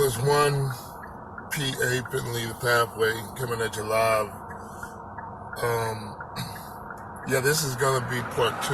All is one. PA Penley, the Pathway, coming at you live. Yeah, this is going to be part 2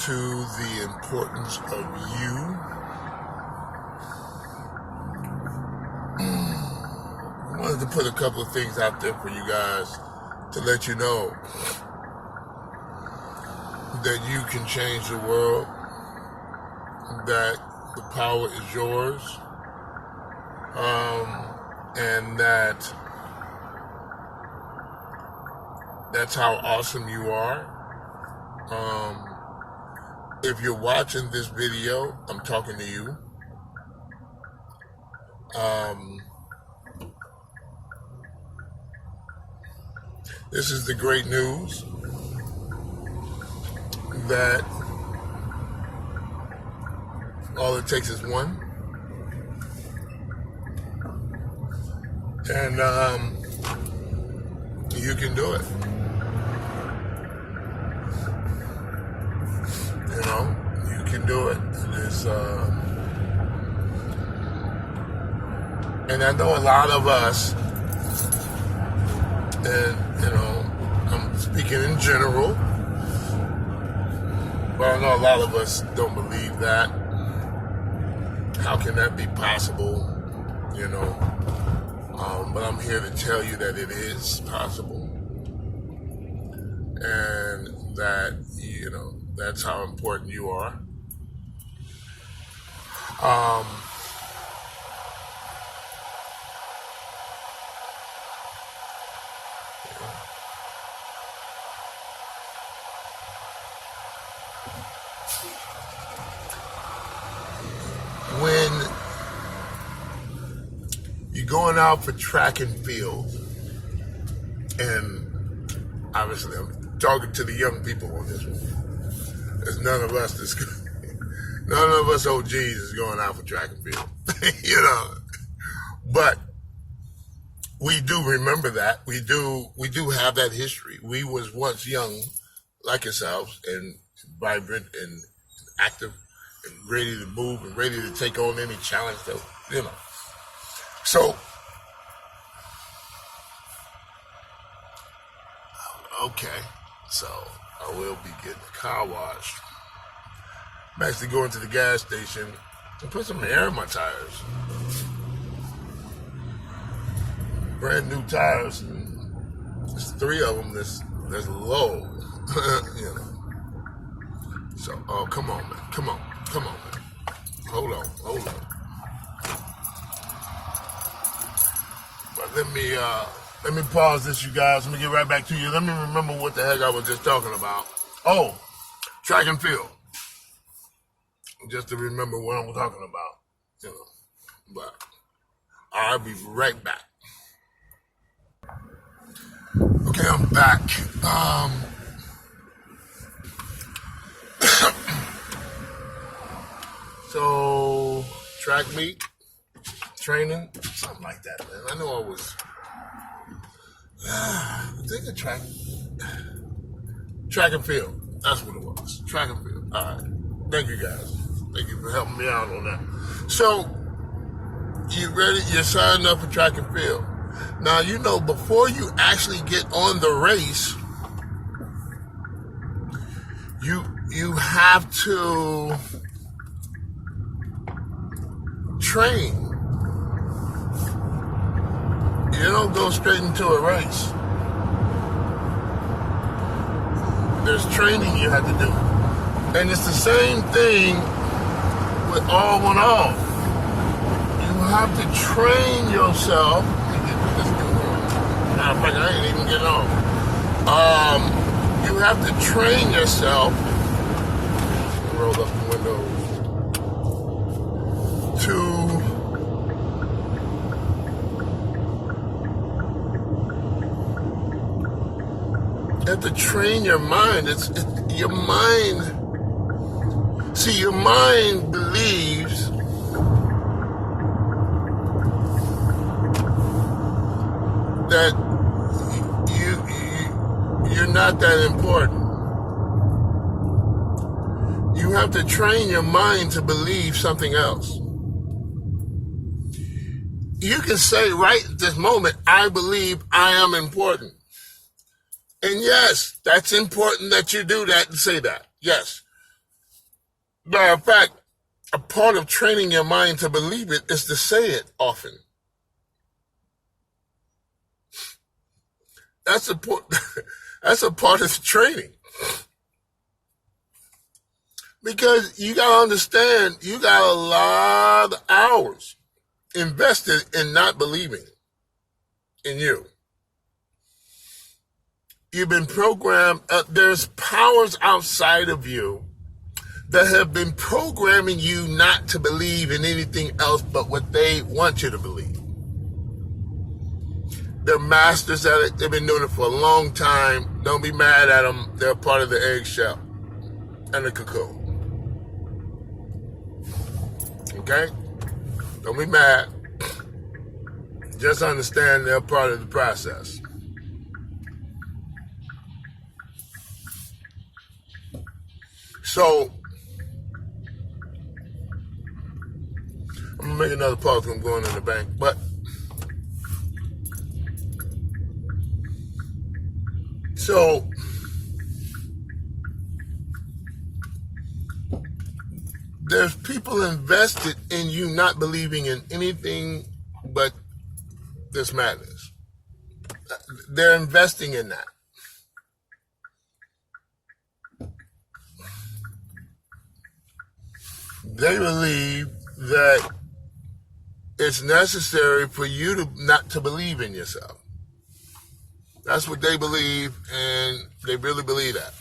to the importance of you. I wanted to put a couple of things out there for you guys to let you know that you can change the world, that the power is yours, and that's how awesome you are. If you're watching this video, I'm talking to you. This is the great news that all it takes is one. And you can do it. You know, you can do it. It's, and I know a lot of us, and you know, I'm speaking in general, but I know a lot of us don't believe that. How can that be possible? You know, but I'm here to tell you that it is possible, and that, you know, that's how important you are. When you're going out for track and field, and obviously I'm talking to the young people on this one. There's none of us OGs is going out for track and field, you know. But we do remember that. We do have that history. We was once young, like yourselves, and vibrant and active and ready to move and ready to take on any challenge that, you know. So, okay, so I will be getting a car washed. I'm actually going to the gas station and put some air in my tires. Brand new tires, and there's 3 of them that's low, you know. So, oh, come on, man, come on, man. Hold on. But let me pause this, you guys. Let me get right back to you. Let me remember what the heck I was just talking about. Oh, track and field. Just to remember what I'm talking about, you know. But I'll be right back. Okay, I'm back. So, track meet, training, something like that, man. I know I was, I think of track and field. That's what it was, track and field. All right, thank you guys. Thank you for helping me out on that. So, you ready? You're signed up for track and field. Now, you know, before you actually get on the race, you have to train. You don't go straight into a race. There's training you have to do. And it's the same thing with All1llA. You have to train yourself. Let me get this going on. Matter of fact, I ain't even getting on. You have to train yourself. Roll up the windows. You have to train your mind. Your mind. See, your mind believes that you're not that important. You have to train your mind to believe something else. you can say right at this moment, I believe I am important. And yes, that's important that you do that and say that. Yes. Matter of fact, a part of training your mind to believe it is to say it often. That's a part of training. Because you got to understand, you got a lot of hours invested in not believing in you. You've been programmed. There's powers outside of you that have been programming you not to believe in anything else but what they want you to believe. They're masters at it. They've been doing it for a long time. Don't be mad at them. They're part of the eggshell and the cocoon. Okay? Don't be mad. Just understand they're part of the process. So, I'm going to make another pause because I'm going in the bank. But, so, there's people invested in you not believing in anything but this madness. They're investing in that. They believe that it's necessary for you to not to believe in yourself. That's what they believe, and they really believe that.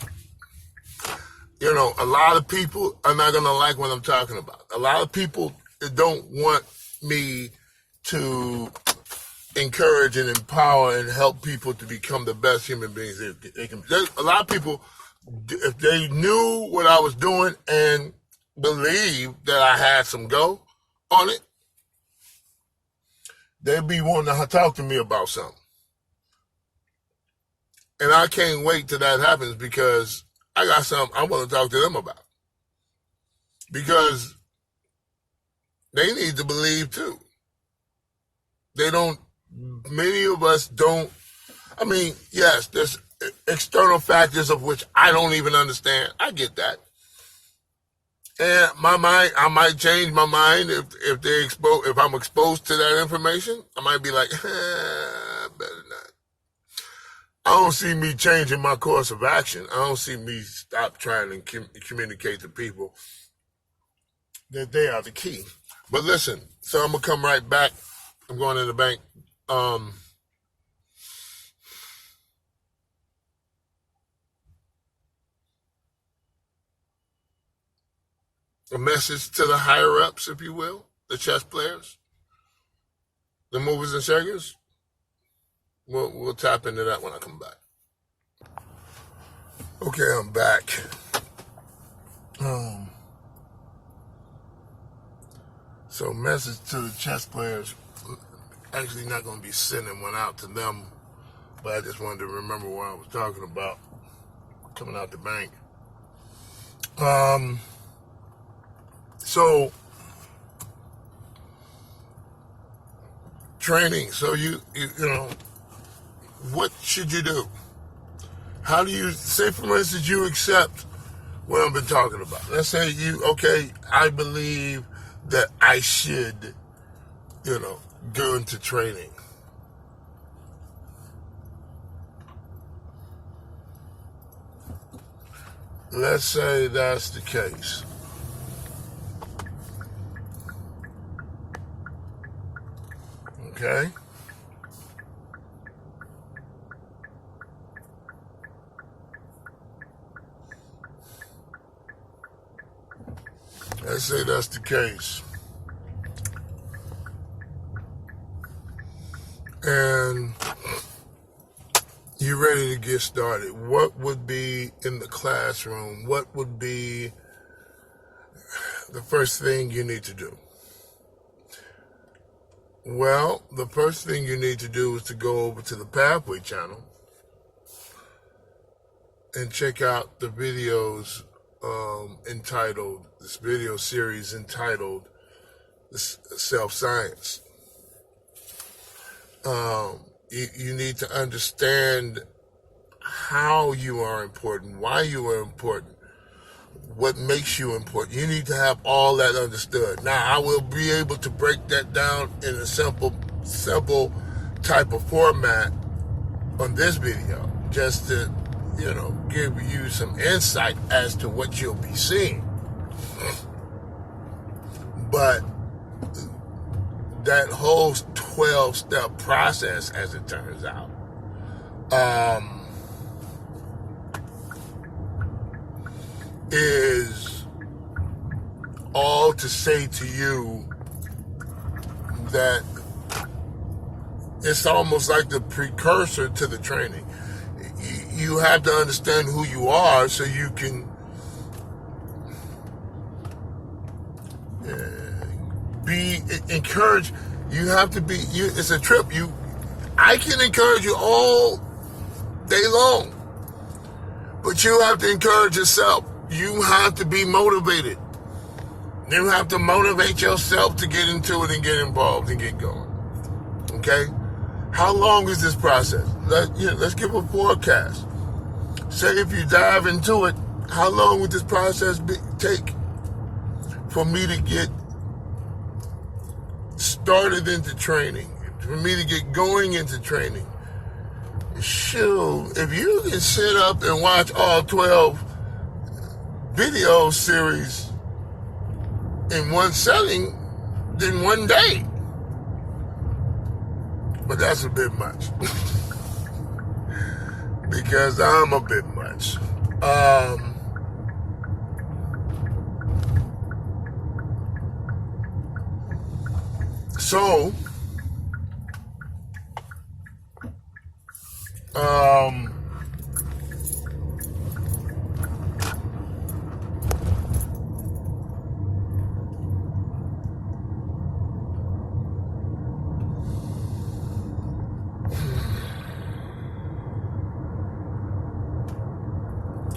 You know, a lot of people are not going to like what I'm talking about. A lot of people don't want me to encourage and empower and help people to become the best human beings they can. A lot of people, if they knew what I was doing and believed that I had some go on it, they'd be wanting to talk to me about something. And I can't wait till that happens because I got something I want to talk to them about. Because they need to believe too. Many of us don't. I mean, yes, there's external factors of which I don't even understand. I get that. And my mind, I might change my mind if I'm exposed to that information. I might be like, better not. I don't see me changing my course of action. I don't see me stop trying to communicate to people that they are the key. But listen, so I'm going to come right back. I'm going to the bank. A message to the higher-ups, if you will, the chess players, the movers and shakers. We'll tap into that when I come back. Okay, I'm back. So message to the chess players. Actually not going to be sending one out to them, but I just wanted to remember what I was talking about coming out the bank. So training. So you know, what should you do? How do you, say for instance, you accept what I've been talking about. Let's say I believe that I should, go into training. Let's say that's the case. Okay? Let's say that's the case. And you're ready to get started. What would be in the classroom? What would be the first thing you need to do? Well, the first thing you need to do is to go over to the ThePafWay channel and check out the videos this video series entitled Self-Science. You need to understand how you are important, why you are important, what makes you important. You need to have all that understood. Now, I will be able to break that down in a simple type of format on this video, just to, give you some insight as to what you'll be seeing. But that whole 12-step process, as it turns out, is all to say to you that it's almost like the precursor to the training. You have to understand who you are so you can be encouraged. You have to be. It's a trip. I can encourage you all day long, but you have to encourage yourself. You have to be motivated. You have to motivate yourself to get into it and get involved and get going. Okay? How long is this process? Let's give a forecast. Say if you dive into it, how long would this process take for me to get started into training, for me to get going into training? Shoot, if you can sit up and watch all 12 video series in one setting, then one day. But that's a bit much. Because I'm a bit much.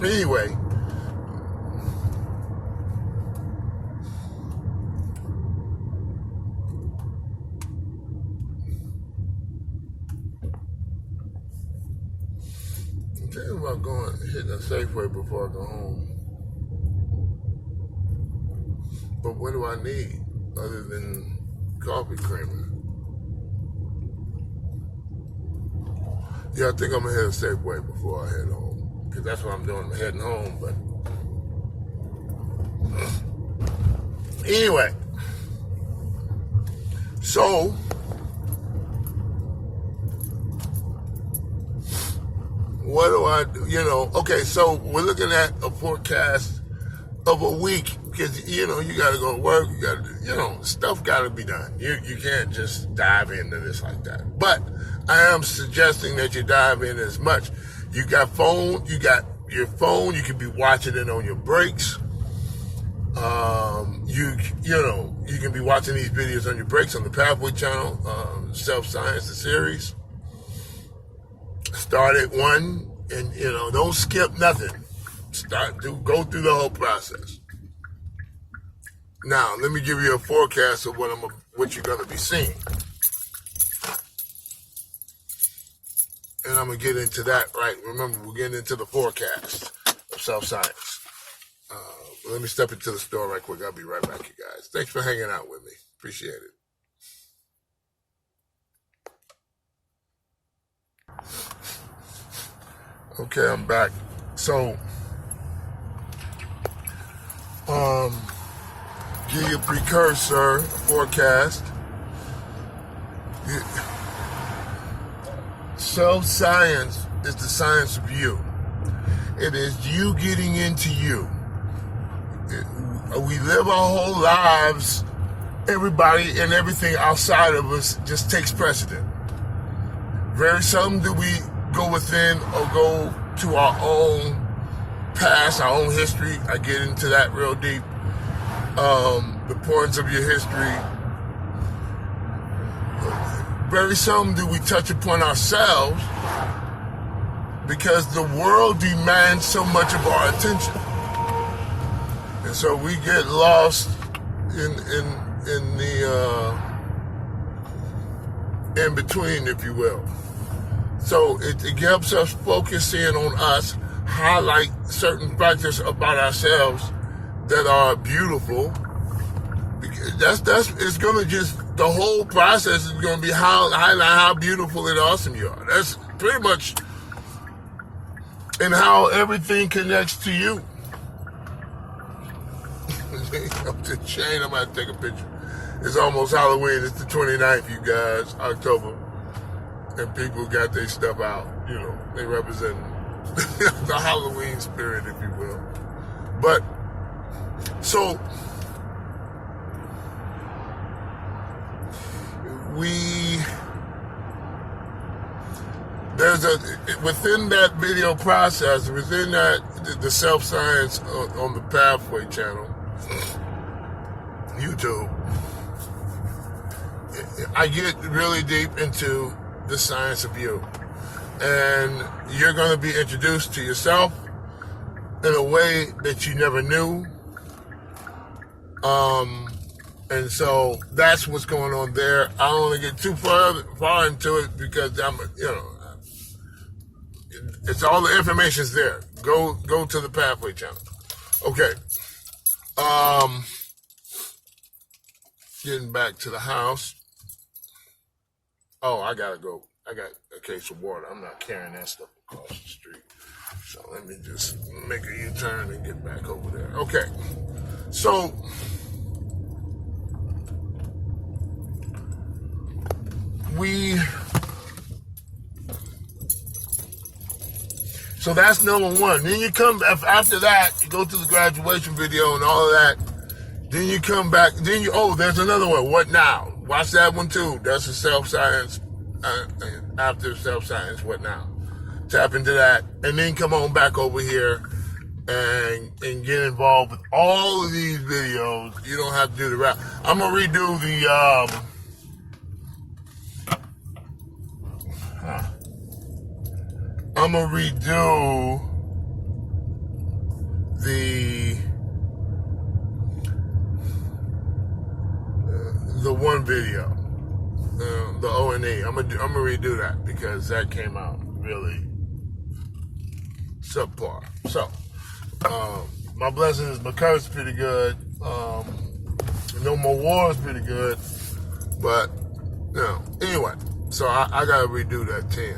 Anyway, I'm thinking about hitting a Safeway before I go home. But what do I need other than coffee creamer? Yeah, I think I'm gonna hit a Safeway before I head home. Because that's what I'm doing. I'm heading home, but anyway. So what do I do? Okay, so we're looking at a forecast of a week because, you got to go to work. You got to, stuff got to be done. You can't just dive into this like that. But I am suggesting that you dive in as much. You got your phone, you can be watching it on your breaks. You can be watching these videos on your breaks on the ThePafWay channel, Self-Science, the series. Start at 1 and, don't skip nothing. Go through the whole process. Now, let me give you a forecast of what you're going to be seeing. And I'm going to get into that, right? Remember, we're getting into the forecast of self-science. Let me step into the store right quick. I'll be right back, you guys. Thanks for hanging out with me. Appreciate it. Okay, I'm back. So, give you a precursor forecast. Self-science is the science of you. It is you getting into you. We live our whole lives, everybody and everything outside of us just takes precedent. Very seldom do we go within or go to our own past, our own history. I get into that real deep. The importance of your history. Very seldom do we touch upon ourselves because the world demands so much of our attention. And so we get lost in the in between, if you will. So it helps us focus in on us, highlight certain factors about ourselves that are beautiful. It's gonna just, the whole process is gonna be highlight how beautiful and awesome you are. That's pretty much, and how everything connects to you. Up the chain, I'm gonna take a picture. It's almost Halloween. It's the 29th, you guys, October, and people got their stuff out. You know, they represent the Halloween spirit, if you will. But so within that video process, within that, the self-science on the Pathway channel, YouTube, I get really deep into the science of you. And you're going to be introduced to yourself in a way that you never knew. And so that's what's going on there. I don't want to get too far into it because it's all the information's there. Go to the Pathway channel. Okay. Getting back to the house. Oh, I gotta go. I got a case of water. I'm not carrying that stuff across the street. So let me just make a U-turn and get back over there. Okay. So so that's number one. Then you come, after that, you go to the graduation video and all of that. Then you come back, there's another one, What Now? Watch that one too. That's a self-science, after self-science, What Now? Tap into that, and then come on back over here and get involved with all of these videos. You don't have to do the rap. I'm going to redo the one video, the O&E. I'm gonna redo that because that came out really subpar. So, my blessings, my curse pretty good. No More War is pretty good, but anyway. So I gotta redo that 10,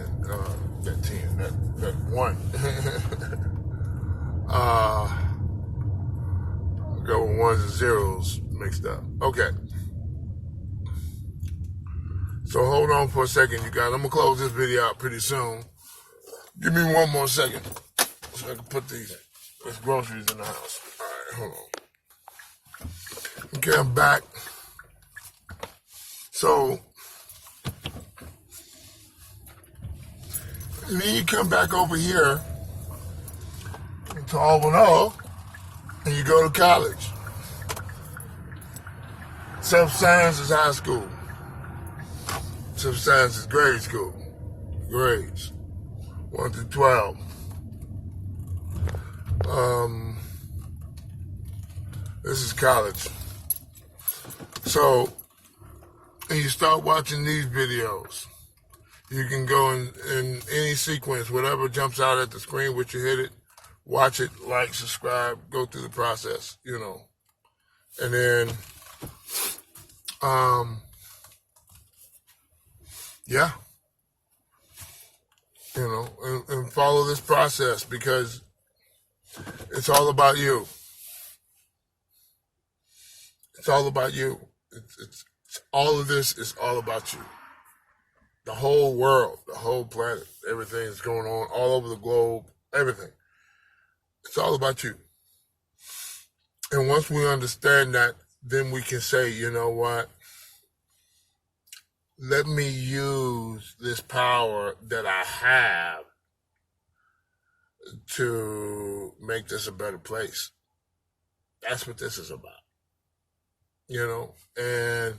that one. Go with ones and zeros mixed up. Okay. So hold on for a second, you guys. I'm gonna close this video out pretty soon. Give me one more second so I can put these groceries in the house. All right, hold on. Okay, I'm back. So and then you come back over here to All1llA and you go to college. Self-science is high school. Self-science is grade school. Grades 1 through 12. This is college. So, and you start watching these videos. You can go in any sequence, whatever jumps out at the screen, which you hit it, watch it, like, subscribe, go through the process, And then, yeah, and follow this process because it's all about you. It's all about you. It's all of this is all about you. The whole world, the whole planet, everything is going on all over the globe, everything. It's all about you. And once we understand that, then we can say, you know what? Let me use this power that I have to make this a better place. That's what this is about. And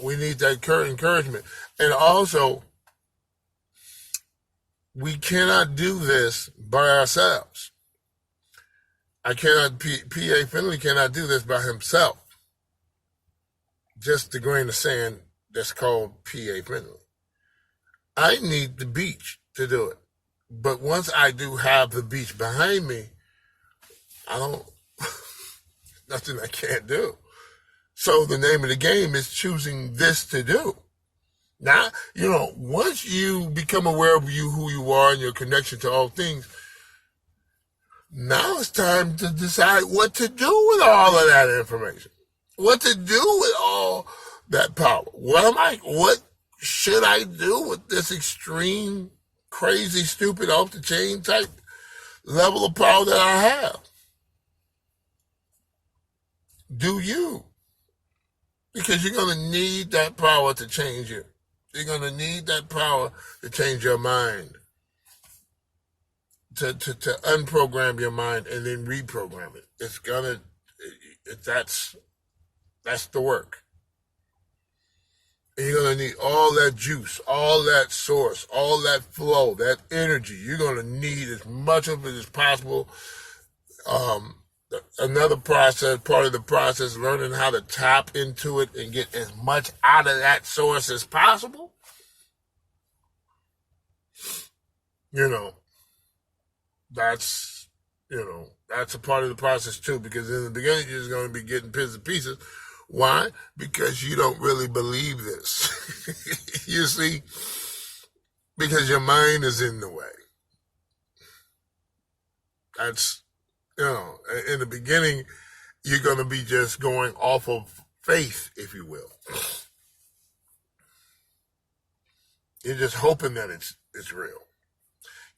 we need that encouragement. And also, we cannot do this by ourselves. P.A. Finley cannot do this by himself. just the grain of sand that's called PA friendly. I need the beach to do it. But once I do have the beach behind me, I don't, nothing I can't do. So the name of the game is choosing this to do. Now, once you become aware of who you are and your connection to all things, now it's time to decide what to do with all of that information. What to do with all that power. What should I do with this extreme, crazy, stupid, off the chain type level of power that I have? Do you? Because you're going to need that power to change you. You're going to need that power to change your mind. To unprogram your mind and then reprogram it. That's the work. And you're going to need all that juice, all that source, all that flow, that energy. You're going to need as much of it as possible. Another process, part of the process, learning how to tap into it and get as much out of that source as possible. That's a part of the process too, because in the beginning you're just going to be getting bits and pieces. Why? Because you don't really believe this. You see, because your mind is in the way. That's, in the beginning, you're going to be just going off of faith, if you will. You're just hoping that it's real.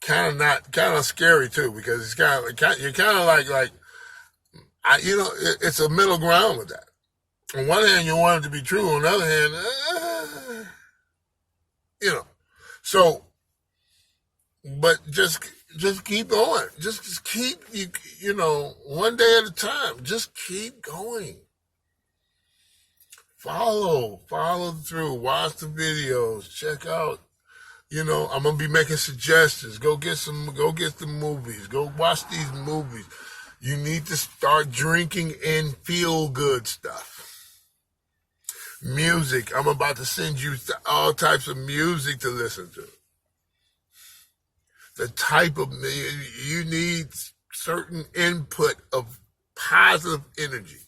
Kind of scary too, because it's you're kind of like, it's a middle ground with that. On one hand, you want it to be true. On the other hand, so, but just keep going. Just keep, one day at a time. Just keep going. Follow through. Watch the videos. Check out. I'm going to be making suggestions. Go get the movies. Go watch these movies. You need to start drinking in feel-good stuff. Music. I'm about to send you all types of music to listen to. The type of, you need certain input of positive energy.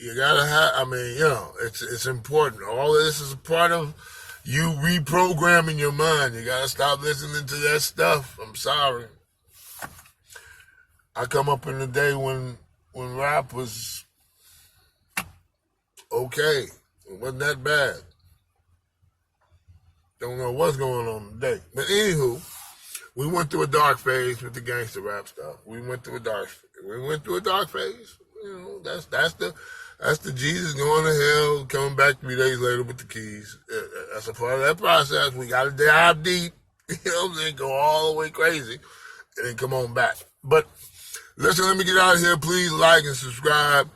You gotta have, it's important. All of this is a part of you reprogramming your mind. You gotta stop listening to that stuff. I'm sorry. I come up in the day when rap was okay. It wasn't that bad. Don't know what's going on today. But anywho, we went through a dark phase with the gangster rap stuff. We went through a dark phase. That's the Jesus going to hell, coming back 3 days later with the keys. That's a part of that process. We got to dive deep, go all the way crazy, and then come on back. But listen, let me get out of here. Please like and subscribe,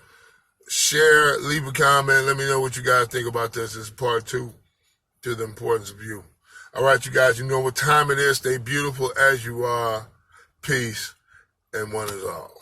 share, leave a comment. Let me know what you guys think about this. This is part 2 to the importance of you. All right, you guys, you know what time it is. Stay beautiful as you are. Peace, and one is all.